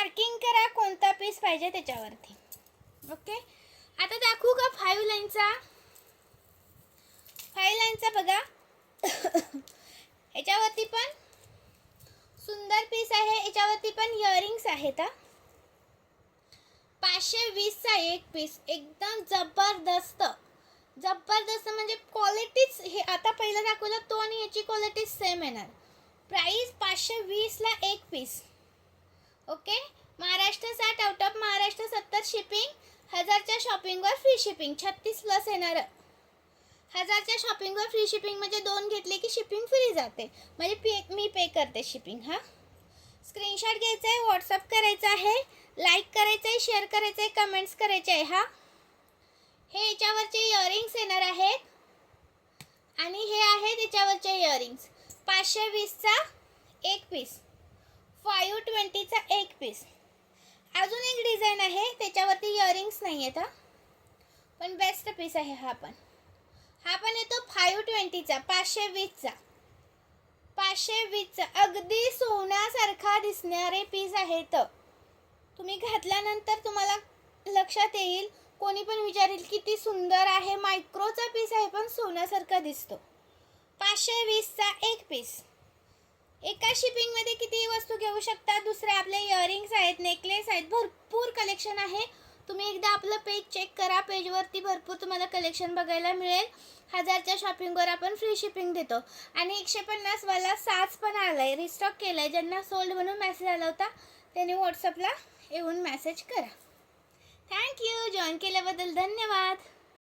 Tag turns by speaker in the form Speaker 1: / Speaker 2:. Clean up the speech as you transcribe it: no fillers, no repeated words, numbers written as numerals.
Speaker 1: Marking करा कोणता piece पाहिजे त्याच्यावरती. ओके, आता दाखवू का 5 लाईनचा. 5 लाईनचा बघा. याच्यावरती पण सुंदर पीस आहे. याच्यावरती पण इयरिंग्स आहेत. 520चा एक पीस, एकदम जबरदस्त जबरदस्त म्हणजे क्वालिटीच. हे आता पहिलं दाखवलं तो आणि याची क्वालिटी सेम येणार. प्राइस 520ला एक पीस. Okay, Maharashtra 60, out of Maharashtra 70 shipping. 1000च्या शॉपिंगवर फ्री शिपिंग. 36 प्लस येणार. 1000च्या शॉपिंगवर फ्री शिपिंग म्हणजे 2 घेतले की शिपिंग फ्री जाते, म्हणजे मी पे करते शिपिंग. हां, स्क्रीनशॉट घ्यायचा आहे, व्हॉट्सअप करायचा आहे, लाईक करायचं आहे, शेअर करायचं आहे, कमेंट्स करायचे आहे. हां, हे याच्यावरचे इयरिंग्स येणार आहेत आणि हे आहे त्याच्यावरचे इयरिंग्स. 520चा एक पीस, 520चा एक पीस. अजून एक डिझाईन आहे त्याच्यावरती इयरिंग्स नाही आहेत. पण बेस्ट पीस आहे हा पण. हा पण येतो 520चा, 520चा. 520चा अगदी सोन्यासारखा दिसणारे पीस आहेत. तुम्ही घातल्यानंतर तुम्हाला लक्षात येईल, कोणी पण विचारेल किती सुंदर आहे. मायक्रोचा पीस आहे पण सोन्यासारखा दिसतो. 520चा एक पीस. एका शिपिंगमध्ये किती वस्तू घेऊ शकता. दुसरे आपले इयरिंग्स आहेत, नेकलेस आहेत, भरपूर कलेक्शन आहे. तुम्ही एकदा आपलं पेज चेक करा. पेजवरती भरपूर तुम्हाला कलेक्शन बघायला मिळेल. 1000च्या शॉपिंगवर आपण फ्री शिपिंग देतो. आणि 150 वाला साज पण आला आहे, रिस्टॉक केला आहे. ज्यांना सोल्ड म्हणून मेसेज आला होता त्यांनी व्हॉट्सअपला येऊन मेसेज करा. थँक्यू. जॉईन केल्याबद्दल धन्यवाद.